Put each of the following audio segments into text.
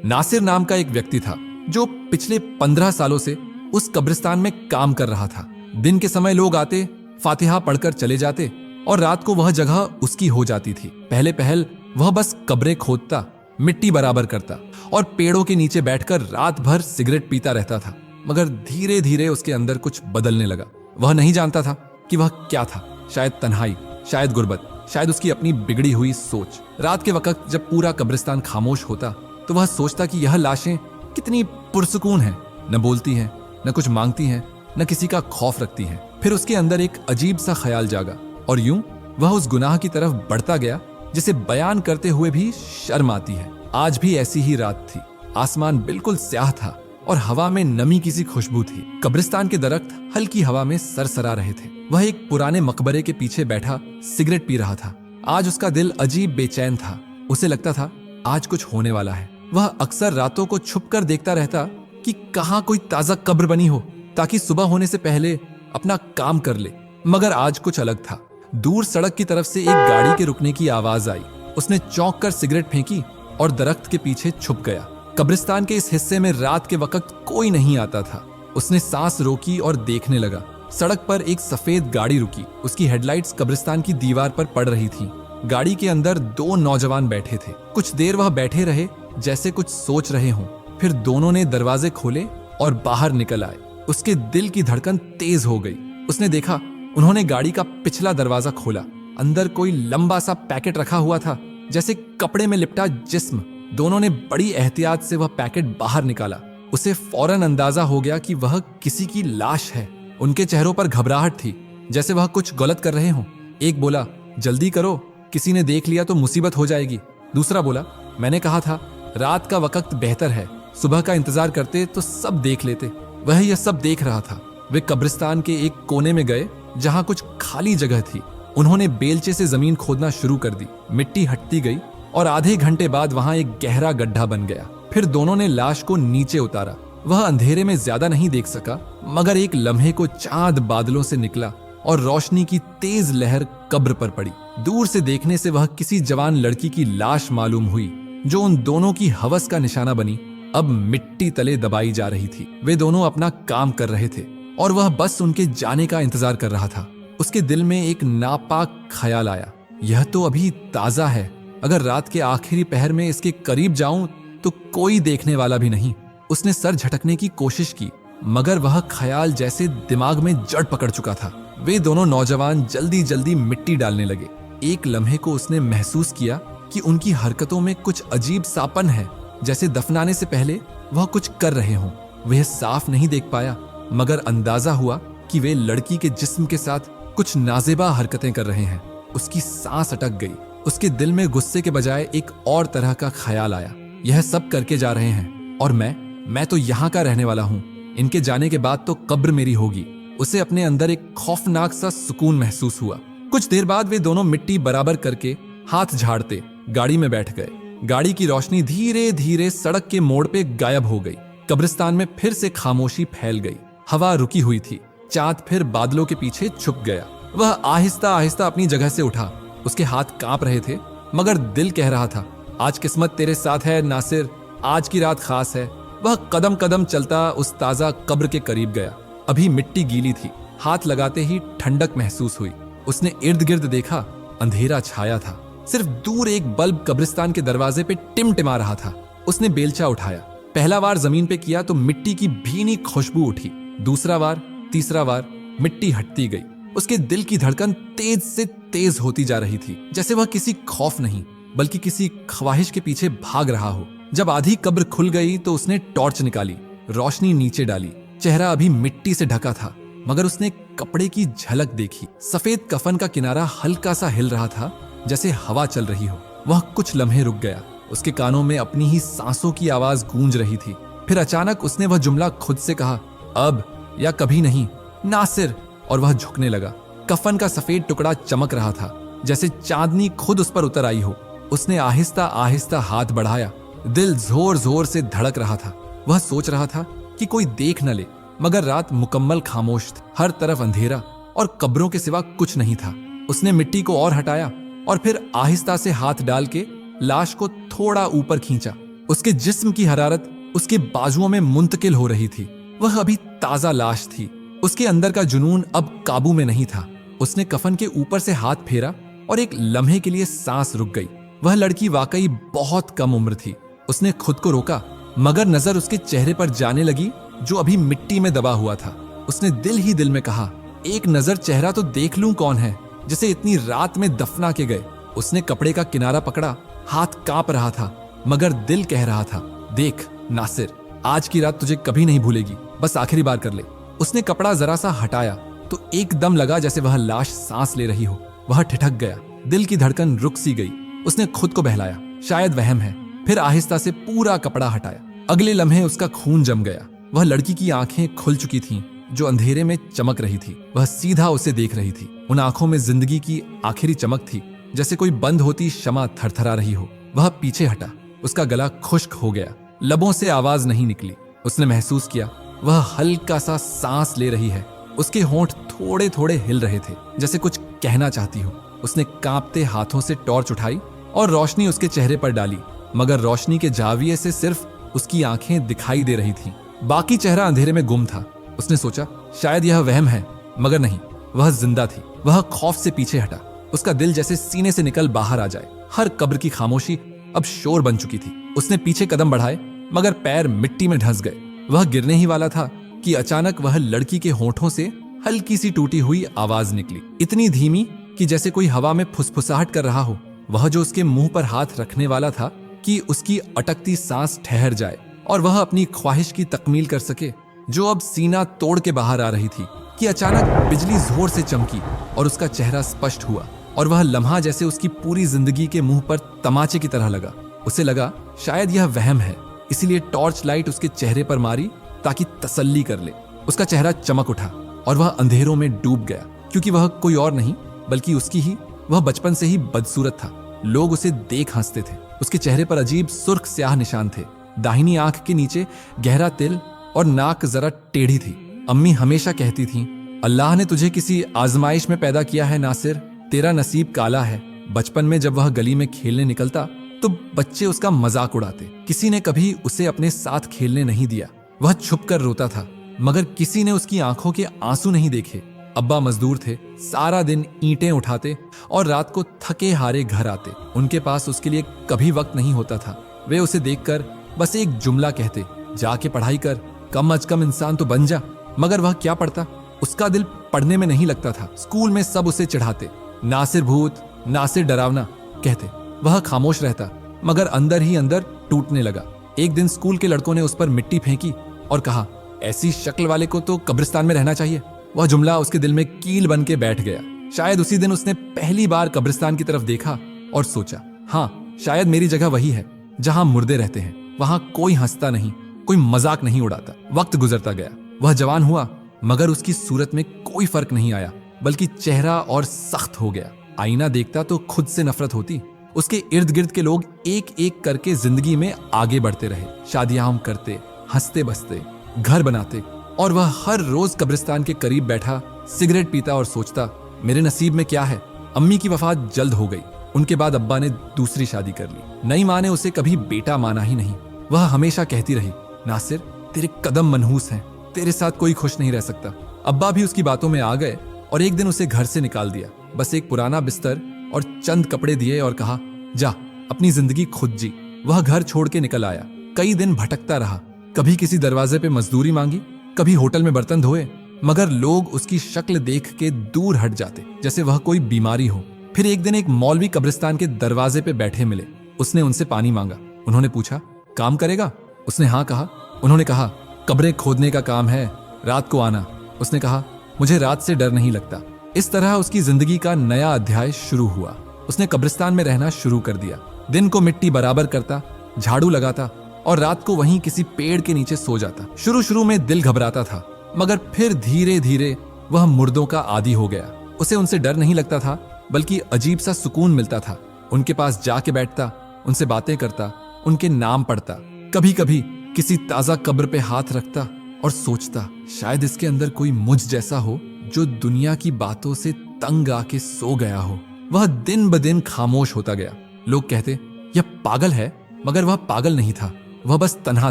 नासिर नाम का एक व्यक्ति था जो पिछले 15 सालों से उस कब्रिस्तान में काम कर रहा था। दिन के समय लोग आते, फातिहा पढ़कर चले जाते और रात को वह जगह उसकी हो जाती थी। पहले पहल वह बस कब्रें खोदता, मिट्टी बराबर करता और पेड़ों के नीचे बैठकर रात भर सिगरेट पीता रहता था। मगर धीरे धीरे उसके अंदर कुछ बदलने लगा। वह नहीं जानता था कि वह क्या था। शायद तन्हाई, शायद गुर्बत, शायद उसकी अपनी बिगड़ी हुई सोच। रात के वक्त जब पूरा कब्रिस्तान खामोश होता तो वह सोचता कि यह लाशें कितनी पुरसुकून हैं, न बोलती हैं, न कुछ मांगती हैं, न किसी का खौफ रखती हैं। फिर उसके अंदर एक अजीब सा ख्याल जागा और यूं वह उस गुनाह की तरफ बढ़ता गया जिसे बयान करते हुए भी शर्म आती है। आज भी ऐसी ही रात थी। आसमान बिल्कुल स्याह था और हवा में नमी की सी खुशबू थी। कब्रिस्तान के दरख्त हल्की हवा में सरसरा रहे थे। वह एक पुराने मकबरे के पीछे बैठा सिगरेट पी रहा था। आज उसका दिल अजीब बेचैन था। उसे लगता था आज कुछ होने वाला है। वह अक्सर रातों को छुपकर देखता रहता कि कहाँ कोई ताजा कब्र बनी हो ताकि सुबह होने से पहले अपना काम कर ले। मगर आज कुछ अलग था। दूर सड़क की तरफ से एक गाड़ी के रुकने की आवाज आई। उसने चौंक कर सिगरेट फेंकी और दरख्त के पीछे छुप गया। कब्रिस्तान के इस हिस्से में रात के वक्त कोई नहीं आता था। उसने सांस रोकी और देखने लगा। सड़क पर एक सफेद गाड़ी रुकी। उसकी हेडलाइट्स कब्रिस्तान की दीवार पर पड़ रही थी। गाड़ी के अंदर 2 नौजवान बैठे थे। कुछ देर वह बैठे रहे जैसे कुछ सोच रहे हों। फिर दोनों ने दरवाजे खोले और बाहर निकल आए। उसके दिल की धड़कन तेज हो गई। उसने देखा उन्होंने गाड़ी का पिछला दरवाजा खोला। अंदर कोई लंबा सा पैकेट रखा हुआ था, जैसे कपड़े में लिपटा जिस्म। दोनों ने बड़ी एहतियात से वह पैकेट बाहर निकाला। उसे फौरन अंदाजा हो गया कि वह किसी की लाश है। उनके चेहरों पर घबराहट थी, जैसे वह कुछ गलत कर रहे हों। एक बोला, जल्दी करो, किसी ने देख लिया तो मुसीबत हो जाएगी। दूसरा बोला, मैंने कहा था रात का वक्त बेहतर है, सुबह का इंतजार करते तो सब देख लेते। वह यह सब देख रहा था। वे कब्रिस्तान के एक कोने में गए जहां कुछ खाली जगह थी। उन्होंने बेलचे से जमीन खोदना शुरू कर दी। मिट्टी हटती गई और आधे घंटे बाद वहां एक गहरा गड्ढा बन गया। फिर दोनों ने लाश को नीचे उतारा। वह अंधेरे में ज्यादा नहीं देख सका, मगर एक लम्हे को चांद बादलों से निकला और रोशनी की तेज लहर कब्र पर पड़ी। दूर से देखने से वह किसी जवान लड़की की लाश मालूम हुई, जो उन दोनों की हवस का निशाना बनी। अब मिट्टी तले दबाई जा रही थी। वे दोनों अपना काम कर रहे थे और वह बस उनके जाने का इंतजार कर रहा था। उसके दिल में एक नापाक ख्याल आया, यह तो अभी ताजा है। अगर रात के आखिरी पहर में इसके करीब जाऊं तो कोई देखने वाला भी नहीं। उसने सर झटकने की कोशिश की, मगर वह ख्याल जैसे दिमाग में जड़ पकड़ चुका था। वे दोनों नौजवान जल्दी जल्दी मिट्टी डालने लगे। एक लम्हे को उसने महसूस किया कि उनकी हरकतों में कुछ अजीब सापन है, जैसे दफनाने से पहले वह कुछ कर रहे हों। वह साफ नहीं देख पाया, मगर अंदाजा हुआ कि वे लड़की के जिस्म के साथ कुछ नाजेबा हरकतें कर रहे हैं। उसकी सांस अटक गई। उसके दिल में गुस्से के बजाय एक और तरह का ख्याल आया, यह सब करके जा रहे हैं और मैं तो यहाँ का रहने वाला हूँ। इनके जाने के बाद तो कब्र मेरी होगी। उसे अपने अंदर एक खौफनाक सा सुकून महसूस हुआ। कुछ देर बाद वे दोनों मिट्टी बराबर करके हाथ झाड़ते गाड़ी में बैठ गए। गाड़ी की रोशनी धीरे धीरे सड़क के मोड़ पे गायब हो गई। कब्रिस्तान में फिर से खामोशी फैल गई। हवा रुकी हुई थी। चांद फिर बादलों के पीछे छुप गया। वह आहिस्ता आहिस्ता अपनी जगह से उठा। उसके हाथ कांप रहे थे, मगर दिल कह रहा था, आज किस्मत तेरे साथ है नासिर, आज की रात खास है। वह कदम कदम चलता उस ताजा कब्र के करीब गया। अभी मिट्टी गीली थी। हाथ लगाते ही ठंडक महसूस हुई। उसने इर्द गिर्द देखा, अंधेरा छाया था। सिर्फ दूर एक बल्ब कब्रिस्तान के दरवाजे पे टिमटिमा रहा था। उसने बेलचा उठाया। पहला वार जमीन पे किया तो मिट्टी की भीनी खुशबू उठी। दूसरा वार, तीसरा वार, मिट्टी हटती गई। उसके दिल की धड़कन तेज से तेज होती जा रही थी, जैसे वह किसी खौफ नहीं बल्कि किसी ख्वाहिश के पीछे भाग रहा हो। जब आधी कब्र खुल गई तो उसने टॉर्च निकाली, रोशनी नीचे डाली। चेहरा अभी मिट्टी से ढका था, मगर उसने कपड़े की झलक देखी। सफेद कफन का किनारा हल्का सा हिल रहा था, जैसे हवा चल रही हो। वह कुछ लम्हे रुक गया। उसके कानों में अपनी ही सांसों की आवाज गूंज रही थी। फिर अचानक उसने वह जुमला खुद से कहा, अब या कभी नहीं, नासिर। और वह झुकने लगा। कफन का सफेद टुकड़ा चमक रहा था, जैसे चांदनी खुद उस पर उतर आई हो। उसने आहिस्ता आहिस्ता हाथ बढ़ाया। दिल जोर जोर से धड़क रहा था। वह सोच रहा था कि कोई देख न ले, मगर रात मुकम्मल खामोश थी। हर तरफ अंधेरा और कब्रों के सिवा कुछ नहीं था। उसने मिट्टी को और हटाया और फिर आहिस्ता से हाथ डाल के लाश को थोड़ा ऊपर खींचा। उसके जिस्म की हरारत उसके बाजुओं में मुंतकिल हो रही थी। वह अभी ताजा लाश थी। उसके अंदर का जुनून अब काबू में नहीं था। उसने कफन के ऊपर से हाथ फेरा और एक लम्हे के लिए सांस रुक गई। वह लड़की वाकई बहुत कम उम्र थी। उसने खुद को रोका, मगर नजर उसके चेहरे पर जाने लगी जो अभी मिट्टी में दबा हुआ था। उसने दिल ही दिल में कहा, एक नजर चेहरा तो देख लूं कौन है जिसे इतनी रात में दफना के गए। उसने कपड़े का किनारा पकड़ा, हाथ कांप रहा था, मगर दिल कह रहा था, देख नासिर, आज की रात तुझे कभी नहीं भूलेगी, बस आखिरी बार कर ले। उसने कपड़ा जरा सा हटाया तो एकदम लगा जैसे वह लाश सांस ले रही हो। वह ठिठक गया, दिल की धड़कन रुक सी गई। उसने खुद को बहलाया, शायद वहम है। फिर आहिस्ता से पूरा कपड़ा हटाया। अगले लम्हे उसका खून जम गया। वह लड़की की आंखें खुल चुकी थीं, जो अंधेरे में चमक रही थी। वह सीधा उसे देख रही थी। उन आंखों में जिंदगी की आखिरी चमक थी, जैसे कोई बंद होती शमा थरथरा रही हो। वह पीछे हटा, उसका गला खुश्क हो गया, लबों से आवाज नहीं निकली। उसने महसूस किया वह हल्का सा सांस ले रही है। उसके होंठ थोड़े थोड़े हिल रहे थे, जैसे कुछ कहना चाहती हो। उसने कांपते हाथों से टॉर्च उठाई और रोशनी उसके चेहरे पर डाली, मगर रोशनी के जाविये से सिर्फ उसकी आंखें दिखाई दे रही थीं। बाकी चेहरा अंधेरे में गुम था। उसने सोचा शायद यह वहम है, मगर नहीं, वह जिंदा थी। वह खौफ से पीछे हटा, उसका दिल जैसे सीने से निकल बाहर आ जाए। हर कब्र की खामोशी अब शोर बन चुकी थी। उसने पीछे कदम बढ़ाए, मगर पैर मिट्टी में धंस गए। वह गिरने ही वाला था कि अचानक वह लड़की के होंठों से हल्की सी टूटी हुई आवाज निकली, इतनी धीमी कि जैसे कोई हवा में फुसफुसाहट कर रहा हो। वह जो उसके मुंह पर हाथ रखने वाला था कि उसकी अटकती सांस ठहर जाए और वह अपनी ख्वाहिश की तकमील कर सके, जो अब सीना तोड़ के बाहर आ रही थी, कि अचानक बिजली जोर से चमकी और उसका चेहरा स्पष्ट हुआ। और वह लम्हा जैसे उसकी पूरी जिंदगी के मुंह पर तमाचे की तरह लगा। उसे लगा शायद यह वहम है, इसीलिए टॉर्च लाइट उसके चेहरे पर मारी ताकि तसल्ली कर ले। उसका चेहरा चमक उठा और वह अंधेरों में डूब गया, क्योंकि वह कोई और नहीं बल्कि उसकी ही। वह बचपन से ही बदसूरत था। लोग उसे देख हंसते थे। उसके चेहरे पर अजीब सुर्ख स्याह निशान थे। दाहिनी आंख के नीचे गहरा तिल और नाक जरा टेढ़ी थी। अम्मी हमेशा कहती थीं, अल्लाह ने तुझे किसी आजमाइश में पैदा किया है नासिर, तेरा नसीब काला है। बचपन में जब वह गली में खेलने निकलता तो बच्चे उसका मजाक उड़ाते। किसी ने कभी उसे अपने साथ खेलने नहीं दिया। वह छुपकर रोता था, मगर किसी ने उसकी आंखों के आंसू नहीं देखे। अब्बा मजदूर थे, सारा दिन ईंटें उठाते और रात को थके हारे घर आते। उनके पास उसके लिए कभी वक्त नहीं होता था। वे उसे देखकर बस एक जुमला कहते, जाके पढ़ाई कर, कम अज कम इंसान तो बन जा। मगर वह क्या पढ़ता? उसका दिल पढ़ने में नहीं लगता था। स्कूल में सब उसे चिढ़ाते, नासिर भूत, नासिर डरावना कहते। वह खामोश रहता, मगर अंदर ही अंदर टूटने लगा। एक दिन स्कूल के लड़कों ने उस पर मिट्टी फेंकी और कहा, ऐसी शक्ल वाले को तो कब्रिस्तान में रहना चाहिए। वह जुमला उसके दिल में कील बन के बैठ गया। शायद उसी दिन उसने पहली बार कब्रिस्तान की तरफ देखा और सोचा, हाँ, शायद मेरी जगह वही है जहां मुर्दे रहते हैं। वहां कोई हंसता नहीं, कोई मजाक नहीं उड़ाता। वक्त गुजरता गया। वह जवान हुआ, मगर उसकी सूरत में कोई फर्क नहीं आया, बल्कि चेहरा और सख्त हो गया। आईना देखता तो खुद से नफरत होती। उसके इर्द गिर्द के लोग एक एक करके जिंदगी में आगे बढ़ते रहे, शादियां करते, हंसते बसते, घर बनाते, और वह हर रोज कब्रिस्तान के करीब बैठा सिगरेट पीता और सोचता, मेरे नसीब में क्या है। अम्मी की वफात जल्द हो गई। उनके बाद अब्बा ने दूसरी शादी कर ली। नई माँ ने उसे कभी बेटा माना ही नहीं। वह हमेशा कहती रही, नासिर, तेरे कदम मनहूस हैं, तेरे साथ कोई खुश नहीं रह सकता। अब्बा भी उसकी बातों में आ गए और एक दिन उसे घर से निकाल दिया। बस एक पुराना बिस्तर और चंद कपड़े दिए और कहा, जा, अपनी जिंदगी खुद जी। वह घर छोड़ के निकल आया। कई दिन भटकता रहा। कभी किसी दरवाजे पे मजदूरी मांगी, कभी होटल में बर्तन धोए, मगर लोग उसकी शक्ल देख के दूर हट जाते, जैसे वह कोई बीमारी हो। फिर एक दिन एक मौलवी कब्रिस्तान के दरवाजे पे बैठे मिले। उसने उनसे पानी मांगा। उन्होंने पूछा, काम करेगा? उसने हाँ कहा। उन्होंने कहा, कब्रें खोदने का काम है, रात को आना। उसने कहा, मुझे रात से डर नहीं लगता। इस तरह उसकी जिंदगी का नया अध्याय शुरू हुआ। उसने कब्रिस्तान में रहना शुरू कर दिया। दिन को मिट्टी बराबर करता, झाड़ू लगाता और रात को वहीं किसी पेड़ के नीचे सो जाता। शुरू में दिल घबराता था, मगर फिर धीरे धीरे वह मुर्दों का आदी हो गया। उसे उनसे डर नहीं लगता था, बल्कि अजीब सा सुकून मिलता था। उनके पास जाके बैठता, उनसे बातें करता, उनके नाम पढ़ता। कभी कभी किसी ताजा कब्र पे हाथ रखता और सोचता, शायद इसके अंदर कोई मुझ जैसा हो जो दुनिया की बातों से तंग आके सो गया हो। वह दिन ब दिन खामोश होता गया। लोग कहते, यह पागल है, मगर वह पागल नहीं था, वह बस तन्हा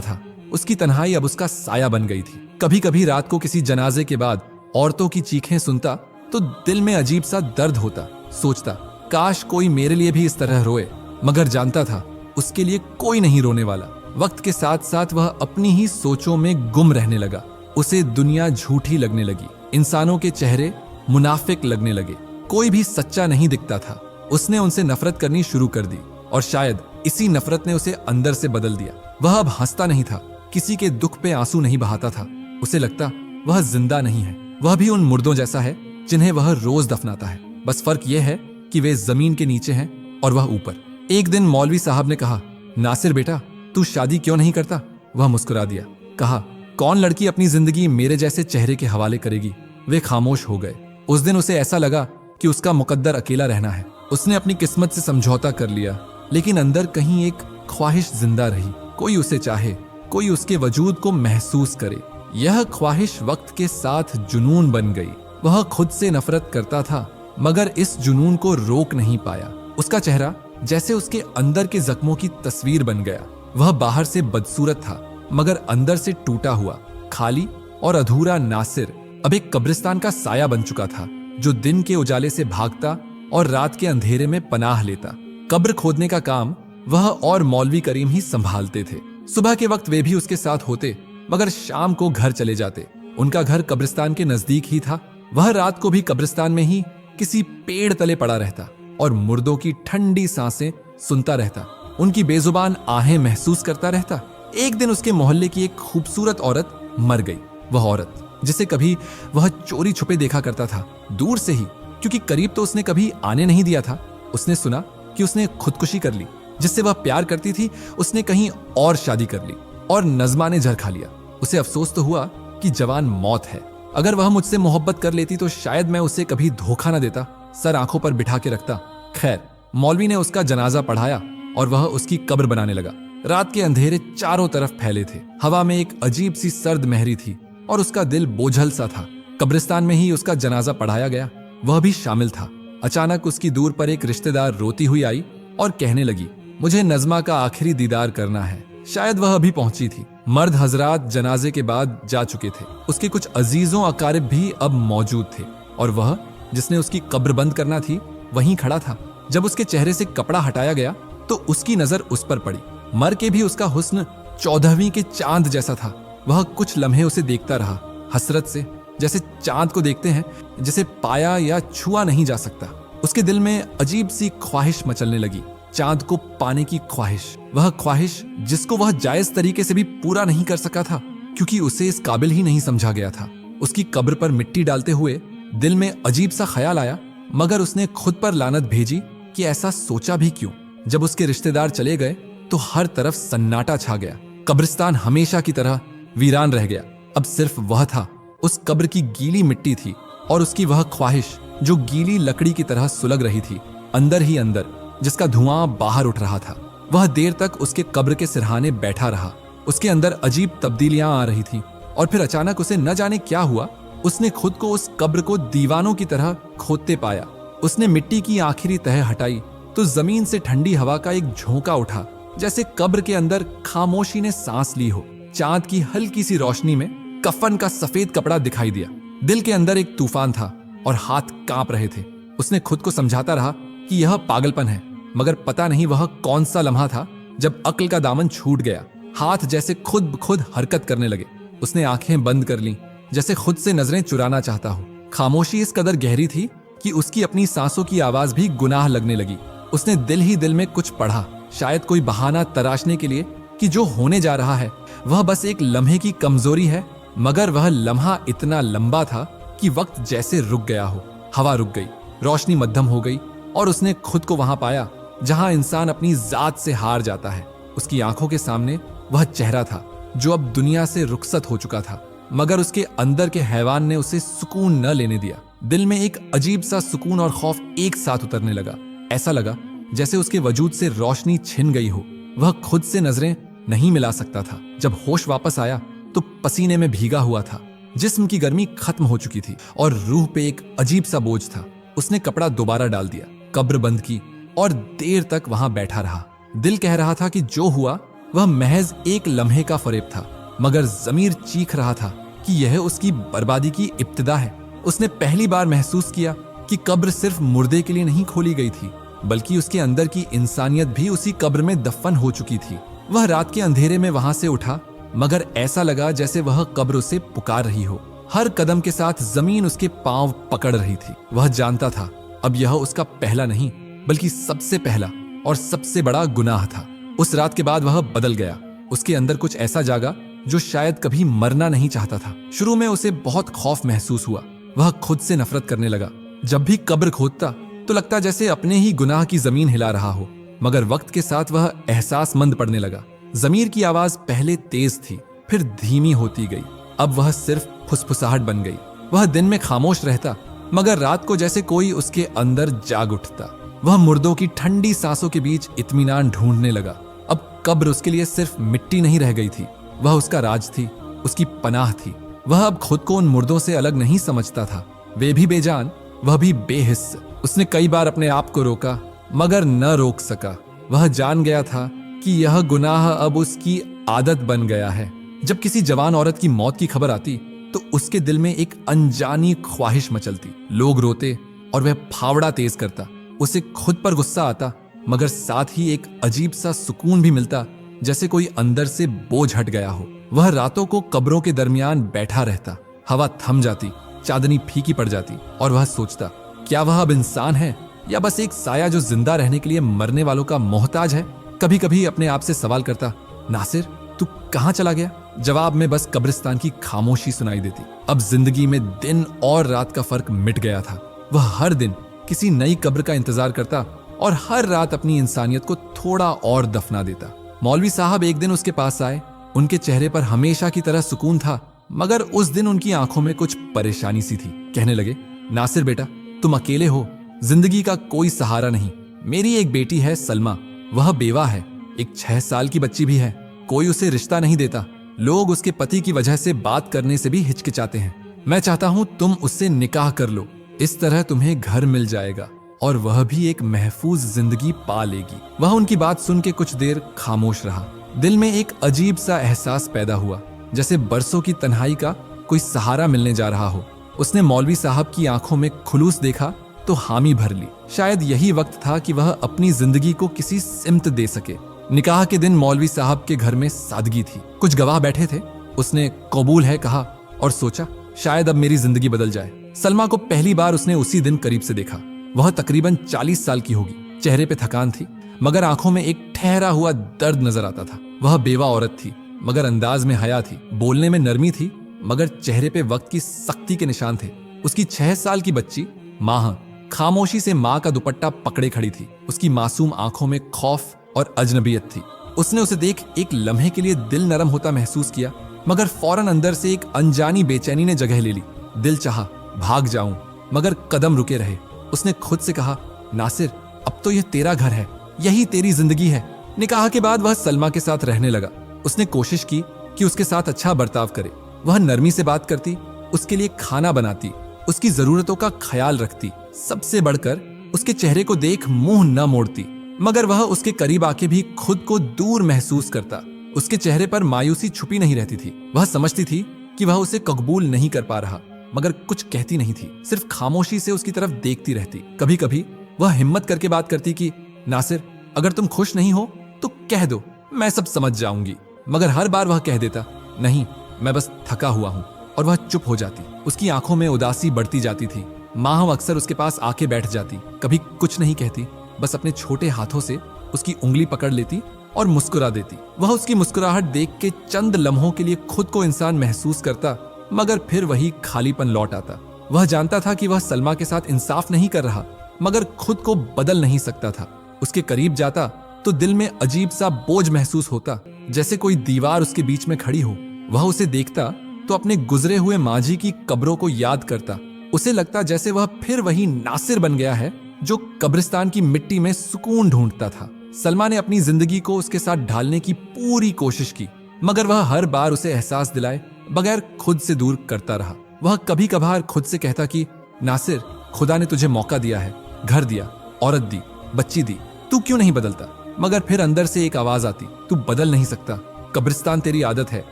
था। उसकी तन्हाई अब उसका साया बन गई थी। कभी कभी रात को किसी जनाजे के बाद औरतों की चीखें सुनता तो दिल में अजीब सा दर्द होता। सोचता, काश कोई मेरे लिए भी इस तरह रोए, मगर जानता था उसके लिए कोई नहीं रोने वाला। वक्त के साथ साथ वह अपनी ही सोचों में गुम रहने लगा। उसे दुनिया झूठी लगने लगी, इंसानों के चेहरे मुनाफिक लगने लगे, कोई भी सच्चा नहीं दिखता था। उसने उनसे नफरत करनी शुरू कर दी और शायद इसी नफरत ने उसे अंदर से बदल दिया। वह अब हंसता नहीं था, किसी के दुख पे आंसू नहीं बहाता था। उसे लगता वह जिंदा नहीं है, वह भी उन मुर्दों जैसा है जिन्हें वह रोज दफनाता है। बस फर्क यह है कि वे जमीन के नीचे हैं और वह ऊपर। एक दिन मौलवी साहब ने कहा, नासिर बेटा, तू शादी क्यों नहीं करता? वह मुस्कुरा दिया, कहा, कौन लड़की अपनी जिंदगी मेरे जैसे चेहरे के हवाले करेगी? वे खामोश हो गए। उस दिन उसे ऐसा लगा कि उसका मुकद्दर अकेला रहना है। उसने अपनी किस्मत से समझौता कर लिया, लेकिन अंदर कहीं एक ख्वाहिश जिंदा रही, कोई उसे चाहे, कोई उसके वजूद को महसूस करे। यह ख्वाहिश वक्त के साथ जुनून बन गई। वह खुद से नफरत करता था, मगर इस जुनून को रोक नहीं पाया। उसका चेहरा जैसे उसके अंदर के जख्मों की तस्वीर बन गया। वह बाहर से बदसूरत था, मगर अंदर से टूटा हुआ, खाली और अधूरा नासिर अब एक कब्रिस्तान का साया बन चुका था, जो दिन के उजाले से भागता और रात के अंधेरे में पनाह लेता। कब्र खोदने का काम वह और मौलवी करीम ही संभालते थे। सुबह के वक्त वे भी उसके साथ होते, मगर शाम को घर चले जाते। उनका घर कब्रिस्तान के नजदीक ही था। वह रात को भी कब्रिस्तान में ही किसी पेड़ तले पड़ा रहता और मुर्दों की ठंडी सांसें सुनता रहता, उनकी बेजुबान आहें महसूस करता रहता। एक दिन उसके मोहल्ले की एक खूबसूरत औरत मर गई। वह औरत जिसे कभी वह चोरी छुपे देखा करता था, दूर से ही, क्योंकि करीब तो उसने कभी आने नहीं दिया था। उसने सुना कि उसने खुदकुशी कर ली। जिससे वह प्यार करती थी उसने कहीं और शादी कर ली और नज़मा ने जहर खा लिया। उसे अफसोस तो हुआ कि जवान मौत है। अगर वह मुझसे मोहब्बत कर लेती तो शायद मैं उसे कभी धोखा न देता, सर आंखों पर बिठा के रखता। खैर, मौलवी ने उसका जनाजा पढ़ाया और वह उसकी कब्र बनाने लगा। रात के अंधेरे चारों तरफ फैले थे। हवा में एक अजीब सी सर्द महरी थी और उसका दिल बोझल सा था। कब्रिस्तान में ही उसका जनाजा पढ़ाया गया, वह भी शामिल था। अचानक उसकी दूर पर एक रिश्तेदार रोती हुई आई और कहने लगी, मुझे नज़मा का आखिरी दीदार करना है। शायद वह अभी पहुंची थी। मर्द हजरात जनाजे के बाद जा चुके थे। उसके कुछ अजीजों अकारिब भी अब मौजूद थे और वह जिसने उसकी कब्र बंद करना थी वहीं खड़ा था। जब उसके चेहरे से कपड़ा हटाया गया तो उसकी नजर उस पर पड़ी। मर के भी उसका हुस्न 14वीं के चांद जैसा था। वह कुछ लम्हे उसे देखता रहा, हसरत से, जैसे चांद को देखते हैं, जिसे पाया या छुआ नहीं जा सकता। उसके दिल में अजीब सी ख्वाहिश मचलने लगी, चांद को पाने की ख्वाहिश। वह ख्वाहिश जिसको वह जायज तरीके से भी पूरा नहीं कर सका था, क्योंकि उसे इस काबिल ही नहीं समझा गया था। उसकी कब्र पर मिट्टी डालते हुए दिल में अजीब सा ख्याल आया, मगर उसने खुद पर लानत भेजी कि ऐसा सोचा भी क्यों। जब उसके रिश्तेदार चले गए तो हर तरफ सन्नाटा छा गया। कब्रिस्तान हमेशा की तरह वीरान रह गया। अब सिर्फ वह था, उस कब्र की गीली मिट्टी थी और उसकी वह ख्वाहिश जो गीली लकड़ी की तरह सुलग रही थी, अंदर ही अंदर, जिसका धुआं बाहर उठ रहा था। वह देर तक उसके कब्र के सिरहाने बैठा रहा। उसके अंदर अजीब तब्दीलियां आ रही थी और फिर अचानक उसे न जाने क्या हुआ, उसने खुद को उस कब्र को दीवानों की तरह खोदते पाया। उसने मिट्टी की आखिरी तह हटाई तो जमीन से ठंडी हवा का एक झोंका उठा, जैसे कब्र के अंदर खामोशी ने सांस ली हो। चांद की हल्की सी रोशनी में कफन का सफेद कपड़ा दिखाई दिया। दिल के अंदर एक तूफान था और हाथ कांप रहे थे। उसने खुद को समझाता रहा कि यह पागलपन है, मगर पता नहीं वह कौन सा लम्हा था जब अक्ल का दामन छूट गया। हाथ जैसे खुद ब खुद हरकत करने लगे। उसने आंखें बंद कर लीं, जैसे खुद से नजरें चुराना चाहता हो। खामोशी इस कदर गहरी थी कि उसकी अपनी सांसों की आवाज भी गुनाह लगने लगी। उसने दिल ही दिल में कुछ पढ़ा, शायद कोई बहाना तराशने के लिए कि जो होने जा रहा है वह बस एक लम्हे की कमजोरी है। मगर वह लम्हा इतना लंबा था कि वक्त जैसे रुक गया हो। हवा रुक गई, रोशनी मध्यम हो गई और उसने खुद को वहां पाया जहां इंसान अपनी जात से हार जाता है। उसकी आंखों के सामने वह चेहरा था जो अब दुनिया से रुखसत हो चुका था, मगर उसके अंदर के हैवान ने उसे सुकून न लेने दिया। दिल में एक अजीब सा सुकून और खौफ एक साथ उतरने लगा। ऐसा लगा जैसे उसके वजूद से रोशनी छिन गई हो। वह खुद से नजरें नहीं मिला सकता था। जब होश वापस आया तो पसीने में भीगा हुआ था। जिस्म की गर्मी खत्म हो चुकी थी और रूह पे एक अजीब सा बोझ था। उसने कपड़ा दोबारा डाल दिया, कब्र बंद की और देर तक वहां बैठा रहा। दिल कह रहा था कि जो हुआ वह महज एक लम्हे का फरेब था, मगर ज़मीर चीख रहा था कि यह उसकी बर्बादी की इब्तिदा है। उसने पहली बार महसूस किया कि कब्र सिर्फ मुर्दे के लिए नहीं खोली गई थी, बल्कि उसके अंदर की इंसानियत भी उसी कब्र में दफन हो चुकी थी। वह रात के अंधेरे में वहां से उठा, मगर ऐसा लगा जैसे वह कब्र उसे पुकार रही हो। हर कदम के साथ जमीन उसके पांव पकड़ रही थी। वह जानता था अब यह उसका पहला नहीं, बल्कि सबसे पहला और सबसे बड़ा गुनाह था। उस रात के बाद वह बदल गया। उसके अंदर कुछ ऐसा जागा जो शायद कभी मरना नहीं चाहता था। शुरू में उसे बहुत खौफ महसूस हुआ। वह खुद से नफरत करने लगा। जब भी कब्र खोदता तो लगता जैसे अपने ही गुनाह की जमीन हिला रहा हो, मगर वक्त के साथ वह एहसासमंद पड़ने लगा। ज़मीर की आवाज पहले तेज थी, फिर धीमी होती गई। अब वह सिर्फ फुसफुसाहट बन गई। वह दिन में खामोश रहता, मगर रात को जैसे कोई उसके अंदर जाग उठता। वह मुर्दों की ठंडी सांसों के बीच इत्मीनान ढूंढने लगा। अब कब्र उसके लिए सिर्फ मिट्टी नहीं रह गई थी, वह उसका राज थी, उसकी पनाह थी। वह अब खुद को उन मुर्दों से अलग नहीं समझता था। वे भी बेजान, वह भी बेहिस्स। उसने कई बार अपने आप को रोका, मगर न रोक सका। वह जान गया था कि यह गुनाह अब उसकी आदत बन गया है। जब किसी जवान औरत की मौत की खबर आती तो उसके दिल में एक अनजानी ख्वाहिश मचलती। लोग रोते और वह फावड़ा तेज करता। उसे खुद पर गुस्सा आता, मगर साथ ही एक अजीब सा सुकून भी मिलता, जैसे कोई अंदर से बोझ हट गया हो। वह रातों को कब्रों के दरमियान बैठा रहता। हवा थम जाती, चांदनी फीकी पड़ जाती, और वह सोचता, क्या वह अब इंसान है या बस एक साया जो जिंदा रहने के लिए मरने वालों का मोहताज है? कभी कभी अपने आप से सवाल करता, नासिर तू कहां चला गया? जवाब में बस कब्रिस्तान की खामोशी सुनाई देती। अब जिंदगी में दिन और रात का फर्क मिट गया था। वह हर दिन किसी नई कब्र का इंतजार करता और हर रात अपनी इंसानियत को थोड़ा और दफना देता। मौलवी साहब एक दिन उसके पास आए। उनके चेहरे पर हमेशा की तरह सुकून था, मगर उस दिन उनकी आंखों में कुछ परेशानी सी थी। कहने लगे, नासिर बेटा, तुम अकेले हो, जिंदगी का कोई सहारा नहीं। मेरी एक बेटी है सलमा, वह बेवा है। एक 6 साल की बच्ची भी है। कोई उसे रिश्ता नहीं देता। लोग उसके पति की वजह से बात करने से भी हिचकिचाते हैं। मैं चाहता हूं तुम उससे निकाह कर लो, इस तरह तुम्हें घर मिल जाएगा और वह भी एक महफूज जिंदगी पा लेगी। वह उनकी बात सुन के कुछ देर खामोश रहा। दिल में एक अजीब सा एहसास पैदा हुआ, जैसे बरसों की तन्हाई का कोई सहारा मिलने जा रहा हो। उसने मौलवी साहब की आंखों में खुलूस देखा तो हामी भर ली। शायद यही वक्त था कि वह अपनी जिंदगी को किसी सिमत दे सके। निकाह के दिन मौलवी साहब के घर में सादगी थी। कुछ गवाह बैठे थे। उसने कबूल है कहा और सोचा, शायद अब मेरी जिंदगी बदल जाए। सलमा को पहली बार उसने उसी दिन करीब से देखा। वह तकरीबन 40 साल की होगी। चेहरे पे थकान थी, मगर आंखों में एक ठहरा हुआ दर्द नजर आता था। वह बेवा औरत थी, मगर अंदाज में हया थी। बोलने में नरमी थी, मगर चेहरे पे वक्त की सख्ती के निशान थे। उसकी 6 साल की बच्ची माह खामोशी से माँ का दुपट्टा पकड़े खड़ी थी। उसकी मासूम आंखों में खौफ और अजनबियत थी। उसने उसे देख एक लम्हे के लिए दिल नरम होता महसूस किया, मगर फौरन अंदर से एक अनजानी बेचैनी ने जगह ले ली। दिल चाहा भाग जाऊं, मगर कदम रुके रहे। उसने खुद से कहा, नासिर अब तो यह तेरा घर है, यही तेरी जिंदगी है। निकाह के बाद वह सलमा के साथ रहने लगा। उसने कोशिश की कि उसके साथ अच्छा बर्ताव करे। वह नरमी से बात करती, उसके लिए खाना बनाती, उसकी जरूरतों का ख्याल रखती। सबसे बढ़कर उसके चेहरे को देख मुंह न मोड़ती, मगर वह उसके करीब आके भी खुद को दूर महसूस करता। उसके चेहरे पर मायूसी छुपी नहीं रहती थी। वह समझती थी कि वह उसे कबूल नहीं कर पा रहा, मगर कुछ कहती नहीं थी, सिर्फ खामोशी से उसकी तरफ देखती रहती। कभी कभी वह हिम्मत करके बात करती कि नासिर अगर तुम खुश नहीं हो तो कह दो, मैं सब समझ जाऊंगी। मगर हर बार वह कह देता, नहीं मैं बस थका हुआ हूं, और वह चुप हो जाती। उसकी आंखों में उदासी बढ़ती जाती थी। माँ अक्सर उसके पास आके बैठ जाती, कभी कुछ नहीं कहती, बस अपने छोटे हाथों से उसकी उंगली पकड़ लेती और मुस्कुरा देती। वह उसकी मुस्कुराहट देख के चंद लम्हों के लिए खुद को इंसान महसूस करता, मगर फिर वही खालीपन लौट आता। वह जानता था कि वह सलमा के साथ इंसाफ नहीं कर रहा, मगर खुद को बदल नहीं सकता था। उसके करीब जाता तो दिल में अजीब सा बोझ महसूस होता, जैसे कोई दीवार उसके बीच में खड़ी हो। वह उसे देखता तो अपने गुजरे हुए मांझी की कब्रों को याद करता। उसे लगता जैसे वह फिर वही नासिर बन गया है जो कब्रिस्तान की मिट्टी में सुकून ढूंढता था। सलमा ने अपनी जिंदगी को उसके साथ ढालने की पूरी कोशिश की, मगर वह हर बार उसे एहसास दिलाए बगैर खुद से दूर करता रहा। वह कभी कभार खुद से कहता कि नासिर खुदा ने तुझे मौका दिया है, घर दिया, औरत दी, बच्ची दी, तू क्यों नहीं बदलता? मगर फिर अंदर से एक आवाज आती, तू बदल नहीं सकता, कब्रिस्तान तेरी आदत है,